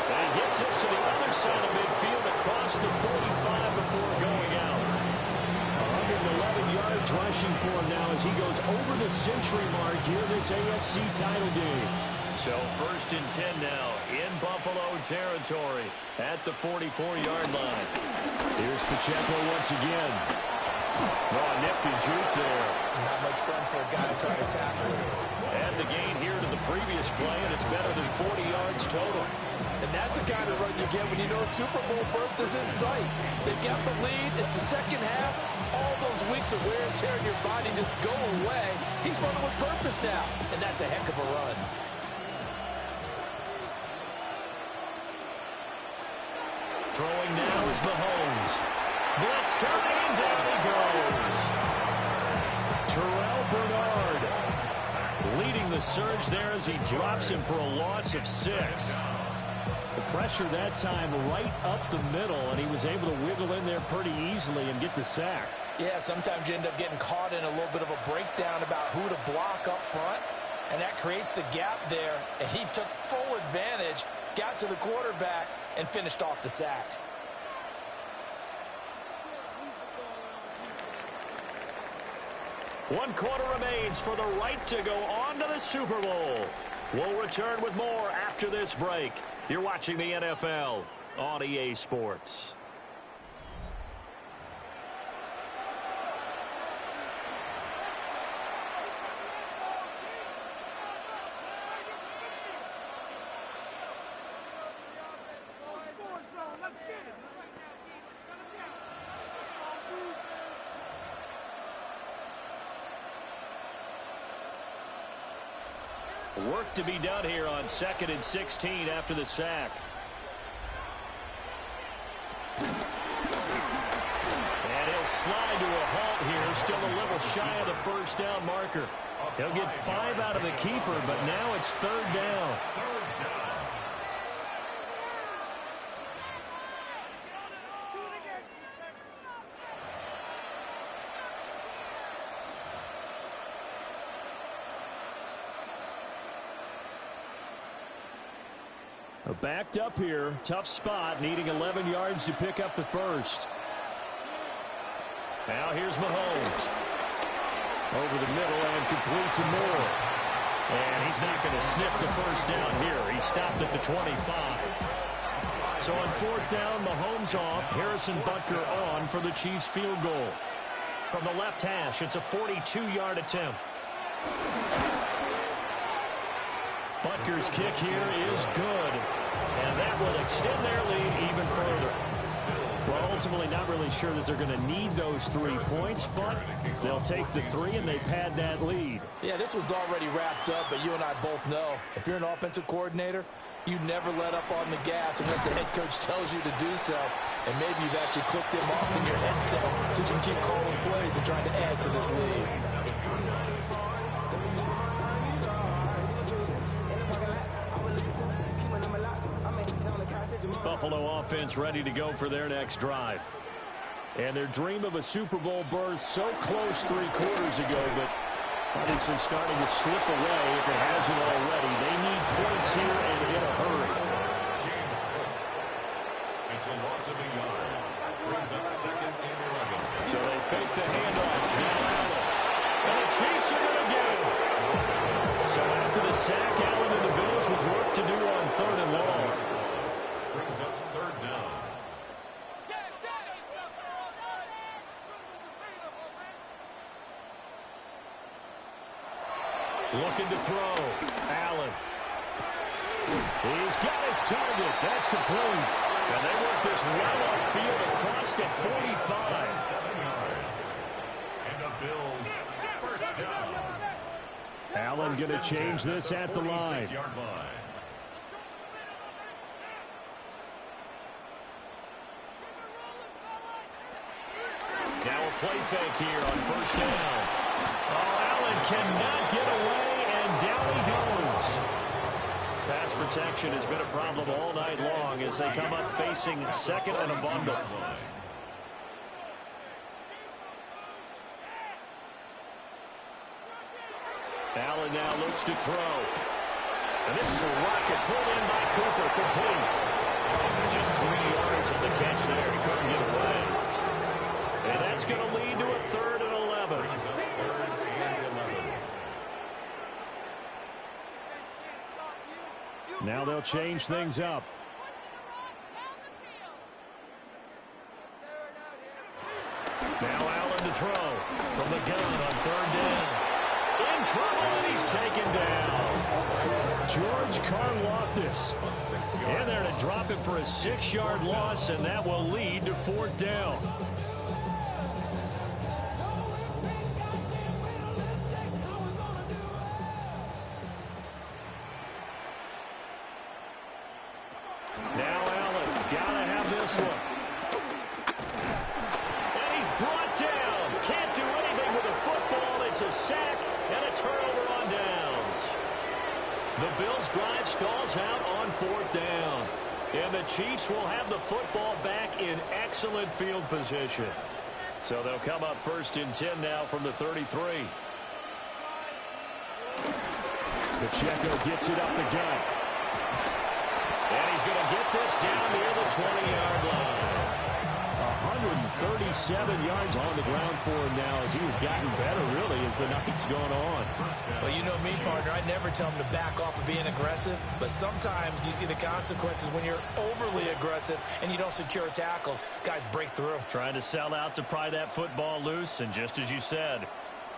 S1: And he gets this to the other side of midfield across the 45 before going out. 111 yards rushing for him now as he goes over the century mark here in this AFC title game. So 1st and 10 now in Buffalo territory at the 44-yard line. Here's Pacheco once again. Oh, nifty juke there.
S2: Not much fun for a guy trying to tackle it.
S1: And the gain here to the previous play, and it's better than 40 yards total.
S2: And that's the kind of run you get when you know Super Bowl berth is in sight. They've got the lead. It's the second half. All those weeks of wear and tear in your body just go away. He's running with purpose now, and that's a heck of a run.
S1: Throwing now is Mahomes. Blitz coming, and down he goes. Terrell Bernard leading the surge there as he drops him for a loss of 6. The pressure that time right up the middle, and he was able to wiggle in there pretty easily and get the sack.
S2: Yeah, sometimes you end up getting caught in a little bit of a breakdown about who to block up front, and that creates the gap there, and he took full advantage, got to the quarterback, and finished off the sack.
S1: One quarter remains for the right to go on to the Super Bowl. We'll return with more after this break. You're watching the NFL on EA Sports. Work to be done here on 2nd and 16 after the sack. And he'll slide to a halt here, still a little shy of the first down marker. He'll get 5 out of the keeper, but now it's 3rd down. Backed up here, tough spot, needing 11 yards to pick up the first. Now here's Mahomes. Over the middle and complete to Moore. And he's not going to sniff the first down here. He stopped at the 25. So on 4th down, Mahomes off, Harrison Butker on for the Chiefs field goal. From the left hash, it's a 42-yard attempt. Butker's kick here is good. And that will extend their lead even further. Well, ultimately not really sure that they're going to need those 3 points, but they'll take the 3 and they pad that lead.
S2: Yeah, this one's already wrapped up, but you and I both know if you're an offensive coordinator, you never let up on the gas unless the head coach tells you to do so. And maybe you've actually clicked him off in your headset so you can keep calling plays and trying to add to this lead.
S1: Buffalo offense ready to go for their next drive. And their dream of a Super Bowl berth so close 3 quarters ago, but obviously starting to slip away if it hasn't already. They need points here and in a hurry.
S3: It's a loss of a yard. Brings up 2nd and 11.
S1: So they fake the handoff. Now Allen. And the Chiefs are going to get him. So after the sack, Allen and the Bills with work to do on 3rd and long.
S3: Brings up 3rd down.
S1: Looking to throw. Allen. He's got his target. That's complete. And they work this well upfield across the 45.
S3: 7 yards. And the Bills, 1st down.
S1: Allen going to change this at the line.
S3: 46-yard line.
S1: Now a play fake here on 1st down. Oh, Allen cannot get away, and down he goes. Pass protection has been a problem all night long as they come up facing 2nd and a bundle. Allen now looks to throw. And this is a rocket pulled in by Cooper, complete. Just 3 yards on the catch there. He couldn't get away. And that's going to lead to a 3rd and 11. Now they'll change things up. Now Allen to throw from the gun on third down. In trouble, and he's taken down. George Karlaftis in there to drop him for a 6-yard loss, and that will lead to fourth down. Now Allen, gotta have this one. And he's brought down. Can't do anything with the football. It's a sack and a turnover on downs. The Bills' drive stalls out on fourth down. And the Chiefs will have the football back in excellent field position. So they'll come up first and 10 now from the 33. Pacheco gets it up the gut. And he's going to get this down near the 20-yard line. 137 yards on the ground for him now as he's gotten better, really, as the night's gone on.
S2: Well, you know me, partner. I never tell him to back off of being aggressive, but sometimes you see the consequences when you're overly aggressive and you don't secure tackles. Guys break through.
S1: Trying to sell out to pry that football loose, and just as you said,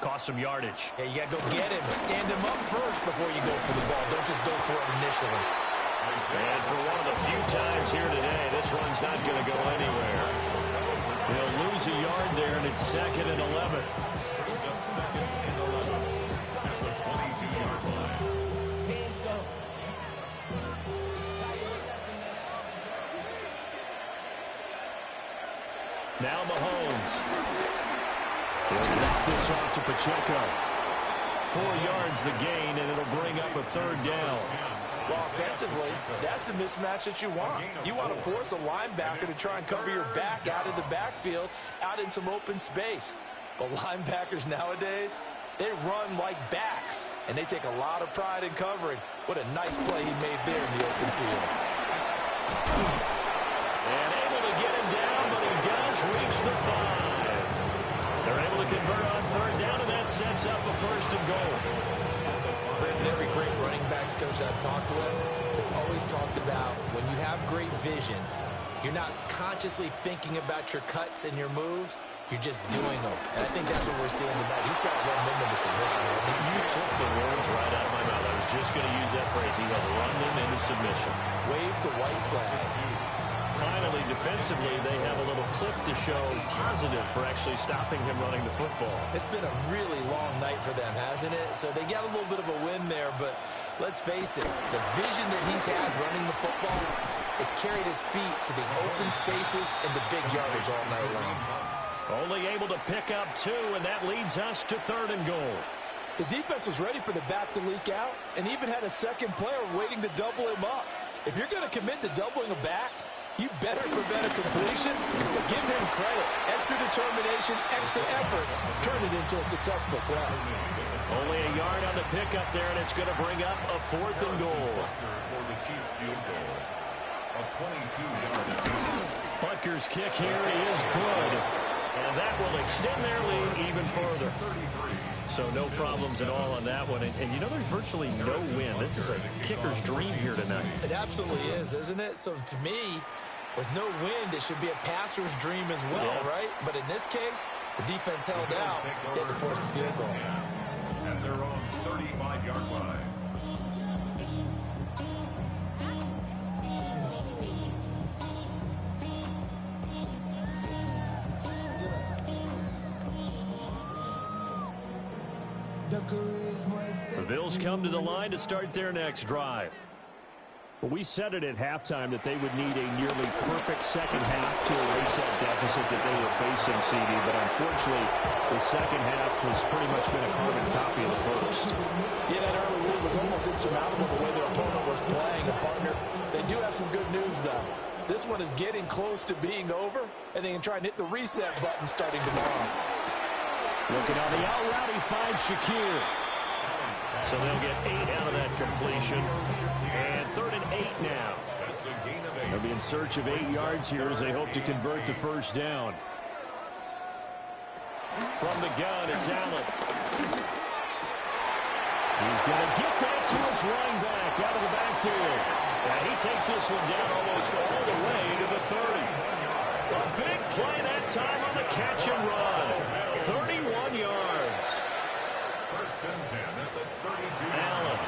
S1: cost some yardage.
S2: Yeah, you got to go get him. Stand him up first before you go for the ball. Don't just go for it initially.
S1: And for one of the few times here today, this run's not going to go anywhere. He'll lose a yard there, and it's 2nd and 11.
S3: Second and 11 at the 22-yard line.
S1: Now Mahomes. He'll drop this off to Pacheco. 4 yards the gain, and it'll bring up a third down.
S2: Well, offensively, that's the mismatch that you want. You want to force a linebacker to try and cover your back out of the backfield, out in some open space. But linebackers nowadays, they run like backs, and they take a lot of pride in covering. What a nice play he made there in the open field.
S1: And able to get him down, but he does reach the 5. They're able to convert on third down, and that sets up a first and goal.
S2: Brendan, every great running backs coach I've talked with has always talked about when you have great vision, you're not consciously thinking about your cuts and your moves, you're just doing them. And I think that's what we're seeing tonight. He's brought one them into submission.
S1: You took the words right out of my mouth. I was just going to use that phrase. He has run them into submission.
S2: Wave the white flag.
S1: Finally, defensively, they have a little clip to show positive for actually stopping him running the football.
S2: It's been a really long night for them, hasn't it? So they got a little bit of a win there, but let's face it, the vision that he's had running the football has carried his feet to the open spaces and the big yardage all night long.
S1: Only able to pick up 2, and that leads us to 3rd and goal.
S5: The defense was ready for the back to leak out and even had a second player waiting to double him up. If you're going to commit to doubling a back, you better prevent a completion, but give him credit. Extra determination, extra effort, turn it into a successful play.
S1: Only a yard on the pickup there, and it's going to bring up a 4th and goal.
S3: For the Chiefs field goal. A 22-yard attempt.
S1: Butker's kick here is good, and that will extend their lead even further. So no problems at all on that one. And you know, there's virtually no win. This is a kicker's dream here tonight.
S2: It absolutely is, isn't it? So to me, with no wind, it should be a passer's dream as well, right? But in this case, the defense held out. They had to force the field goal.
S3: At their own 35-yard line.
S1: The Bills come to the line to start their next drive. We said it at halftime that they would need a nearly perfect second half to erase that deficit that they were facing, CD, but unfortunately, the second half has pretty much been a carbon copy of the first.
S5: Yeah, that early lead was almost insurmountable the way their opponent was playing. And partner, they do have some good news, though. This one is getting close to being over, and they can try and hit the reset button starting tomorrow.
S1: Looking on the out route, he finds Shakir. So they'll get 8 out of that completion. And 3rd and 8 now. They'll be in search of 8 yards here as they hope to convert the first down. From the gun, it's Allen. He's going to get that to his running back out of the backfield. And he takes this one down almost all the way to the 30. A big play that time on the catch and run. 31 yards.
S3: First and 10 at the 32.
S1: Allen.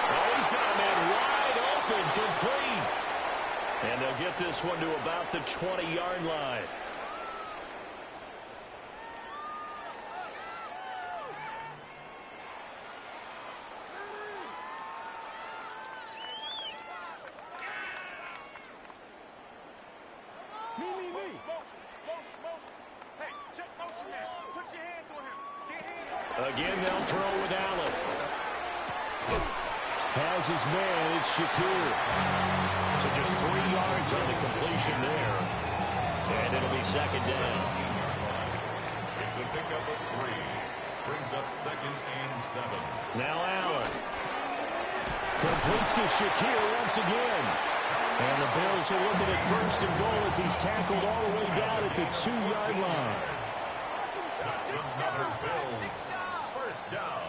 S1: Oh, he's got a man wide open, complete. And they'll get this one to about the 20-yard line. Again, they'll throw with Allen. Has his man, it's Shakir. So just 3 yards on the completion there. And it'll be second down.
S3: It's a pickup of 3. Brings up 2nd and 7.
S1: Now Allen. Completes to Shakir once again. And the Bills are looking at first and goal as he's tackled all the way down at the 2-yard line.
S3: That's another Bills first down.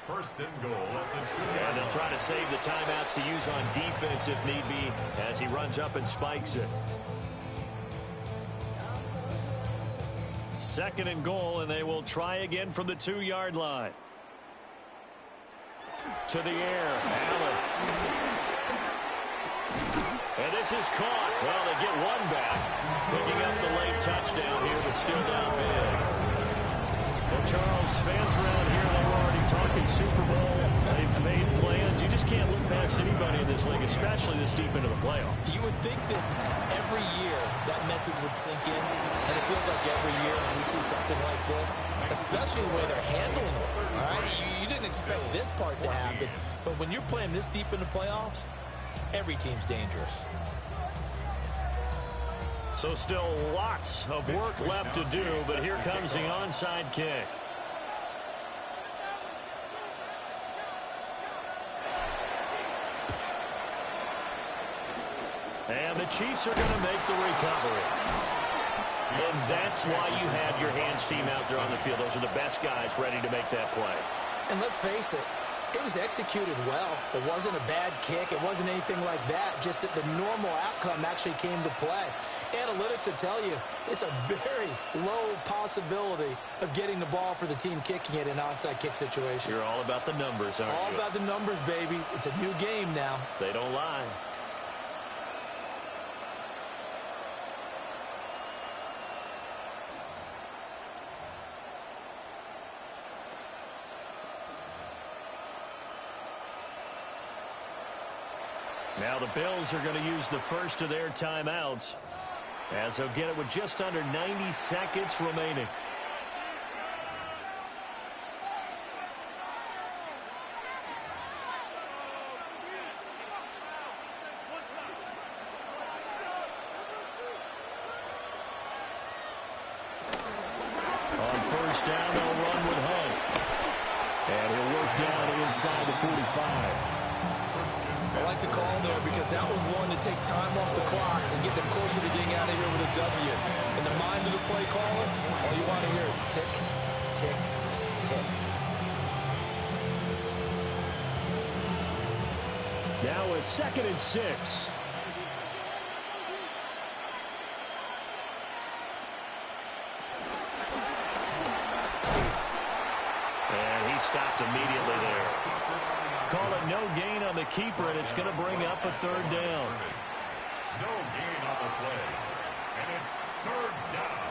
S3: First and goal at the 2-yard
S1: And they'll try to save the timeouts to use on defense if need be as he runs up and spikes it. Second and goal, and they will try again from the 2-yard line. To the air, Allen. And this is caught. Well, they get one back. Picking up the late touchdown here, but still down big. Well, Charles, fans around here, they were already talking Super Bowl. They've made plans. You just can't look past anybody in this league, especially this deep into the playoffs.
S2: You would think that every year that message would sink in, and it feels like every year when we see something like this, especially the way they're handling it. All right, you didn't expect this part to happen, but when you're playing this deep in the playoffs, every team's dangerous.
S1: So still lots of work left to do, but here comes the onside kick. And the Chiefs are going to make the recovery. And that's why you had your hands team out there on the field. Those are the best guys ready to make that play.
S2: And let's face it, it was executed well. It wasn't a bad kick. It wasn't anything like that. Just that the normal outcome actually came to play. Analytics will tell you it's a very low possibility of getting the ball for the team kicking it in an onside kick situation.
S1: You're all about the numbers, aren't you?
S2: All about the numbers, baby. It's a new game now.
S1: They don't lie. Now the Bills are going to use the first of their timeouts as they'll get it with just under 90 seconds remaining. On first down, they'll run with Hunt. And he'll work down inside the 45.
S2: I like the call there because that was one to take time off the clock and get them closer to getting out of here with a W. In the mind of the play caller, all you want to hear is tick, tick, tick.
S1: Now a 2nd and 6. And he stopped immediately there. Call it no gain on the keeper, and it's going to bring up a 3rd down.
S3: No gain on the play. And it's 3rd down.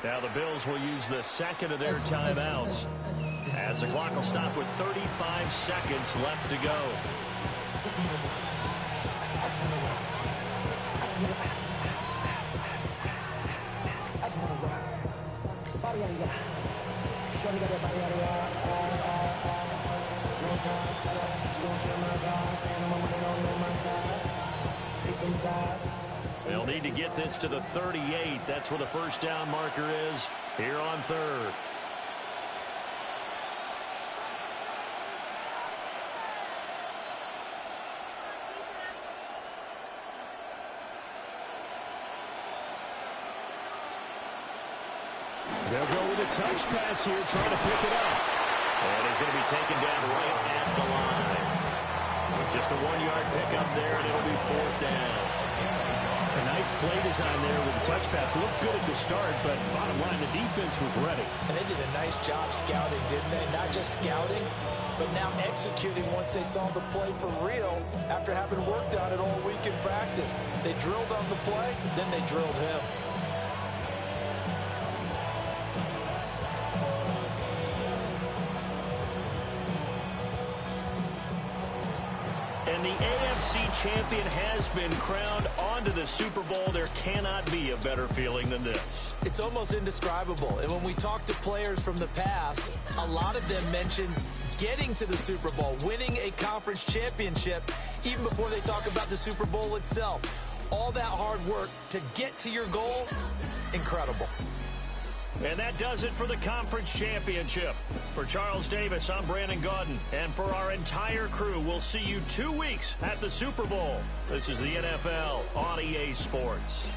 S1: Now the Bills will use the second of their timeouts as the clock will stop with 35 seconds left to go. They'll need to get this to the 38. That's where the first down marker is here on third. They'll go with a touch pass here, trying to pick it up. And he's going to be taken down right at the line. With just a 1-yard pickup there, and it'll be fourth down. A nice play design there with the touch pass. Looked good at the start, but bottom line, the defense was ready.
S5: And they did a nice job scouting, didn't they? Not just scouting, but now executing once they saw the play for real after having worked on it all week in practice. They drilled on the play, then they drilled him.
S1: And the AFC champion has been crowned onto the Super Bowl. There cannot be a better feeling than this.
S2: It's almost indescribable. And when we talk to players from the past, a lot of them mention getting to the Super Bowl, winning a conference championship, even before they talk about the Super Bowl itself. All that hard work to get to your goal, incredible.
S1: And that does it for the conference championship. For Charles Davis, I'm Brandon Gaudin. And for our entire crew, we'll see you 2 weeks at the Super Bowl. This is the NFL on EA Sports.